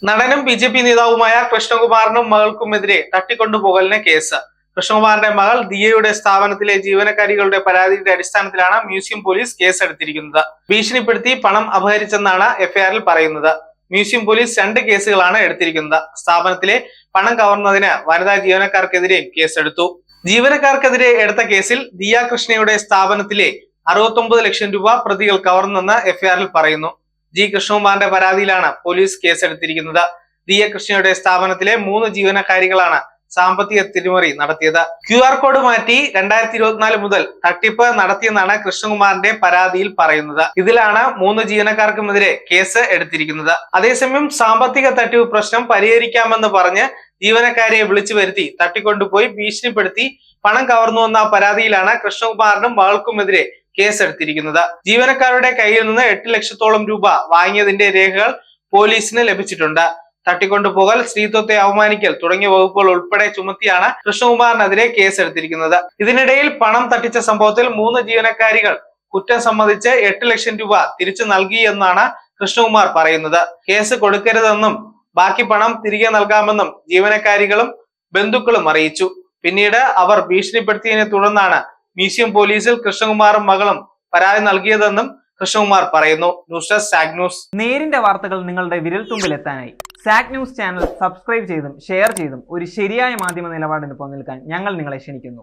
നടനും ബി.ജെ.പി. നേതാവുമായ കൃഷ്ണകുമാറിനും മകൾക്കുമെതിരെ തട്ടിക്കൊണ്ടുപോകലിന് കേസ്. കൃഷ്ണകുമാറിന്റെ മകൾ ദിയയുടെ സ്ഥാപനത്തിലെ ജീവനക്കാരികളുടെ പരാതിയുടെ അടിസ്ഥാനത്തിലാണ് മ്യൂസിയം പോലീസ് കേസെടുത്തിരിക്കുന്നത്. ഭീഷണിപ്പെടുത്തി പണം അപഹരിച്ചെന്നാണ് എഫ്ഐആറിൽ പറയുന്നത്. മ്യൂസിയം പോലീസ് 2 കേസുകളാണ് എടുത്തിരിക്കുന്നത്. സ്ഥാപനത്തിലെ പണം കവർന്നതിന് വനിതാ ജീവനക്കാർക്കെതിരെയും കേസെടുത്തു. ജീവനക്കാർക്കെതിരെ എടുത്ത കേസിൽ ദിയ കൃഷ്ണയുടെ സ്ഥാപനത്തിലെ 69 ലക്ഷം രൂപ പ്രതികൾ കവർന്നെന്ന് എഫ്ഐആറിൽ പറയുന്നു. ജി കൃഷ്ണകുമാറിന്റെ പരാതിയിലാണ് പോലീസ് കേസെടുത്തിരിക്കുന്നത്. ദിയ കൃഷ്ണയുടെ സ്ഥാപനത്തിലെ 3 ജീവനക്കാരികളാണ് സാമ്പത്തിക തിരിമറി നടത്തിയത്. QR കോഡ് മാറ്റി 2024 മുതൽ തട്ടിപ്പ് നടത്തിയെന്നാണ് കൃഷ്ണകുമാറിന്റെ പരാതിയിൽ പറയുന്നത്. ഇതിലാണ് 3 ജീവനക്കാർക്കുമെതിരെ കേസ് എടുത്തിരിക്കുന്നത്. അതേസമയം സാമ്പത്തിക തട്ടിപ്പ് പ്രശ്നം പരിഹരിക്കാമെന്ന് പറഞ്ഞ് ജീവനക്കാരെ വിളിച്ചു വരുത്തി തട്ടിക്കൊണ്ടുപോയി ഭീഷണിപ്പെടുത്തി പണം കവർന്നുവെന്ന പരാതിയിലാണ് കൃഷ്ണകുമാറിനും മകൾക്കുമെതിരെ കേസെടുത്തിരിക്കുന്നത്. ജീവനക്കാരുടെ കയ്യിൽ നിന്ന് 8 ലക്ഷത്തോളം രൂപ വാങ്ങിയതിന്റെ രേഖകൾ പോലീസിന് ലഭിച്ചിട്ടുണ്ട്. തട്ടിക്കൊണ്ടുപോകൽ, സ്ത്രീത്വത്തെ അവമാനിക്കൽ തുടങ്ങിയ വകുപ്പുകൾ ഉൾപ്പെടെ ചുമത്തിയാണ് കൃഷ്ണകുമാറിനെതിരെ കേസെടുത്തിരിക്കുന്നത്. ഇതിനിടയിൽ പണം തട്ടിച്ച സംഭവത്തിൽ 3 ജീവനക്കാരികൾ കുറ്റം സമ്മതിച്ച് 8 ലക്ഷം രൂപ തിരിച്ചു നൽകിയെന്നാണ് കൃഷ്ണകുമാർ പറയുന്നത്. കേസ് കൊടുക്കരുതെന്നും ബാക്കി പണം തിരികെ നൽകാമെന്നും ജീവനക്കാരികളും ബന്ധുക്കളും അറിയിച്ചു. പിന്നീട് അവർ ഭീഷണിപ്പെടുത്തിയതിനെ തുടർന്നാണ് മ്യൂസിയം പോലീസിൽ കൃഷ്ണകുമാറും മകളും പരാതി നൽകിയതെന്നും കൃഷ്ണകുമാർ പറയുന്നു. News desk zag news. നേരിന്റെ വാർത്തകൾ നിങ്ങളുടെ വിരൽത്തുമ്പിൽ എത്താനായി സാഗ് ന്യൂസ് ചാനൽ സബ്സ്ക്രൈബ് ചെയ്തും ഷെയർ ചെയ്തും ഒരു ശരിയായ മാധ്യമ നിലപാടിന് നിൽക്കാൻ ഞങ്ങൾ നിങ്ങളെ ക്ഷണിക്കുന്നു.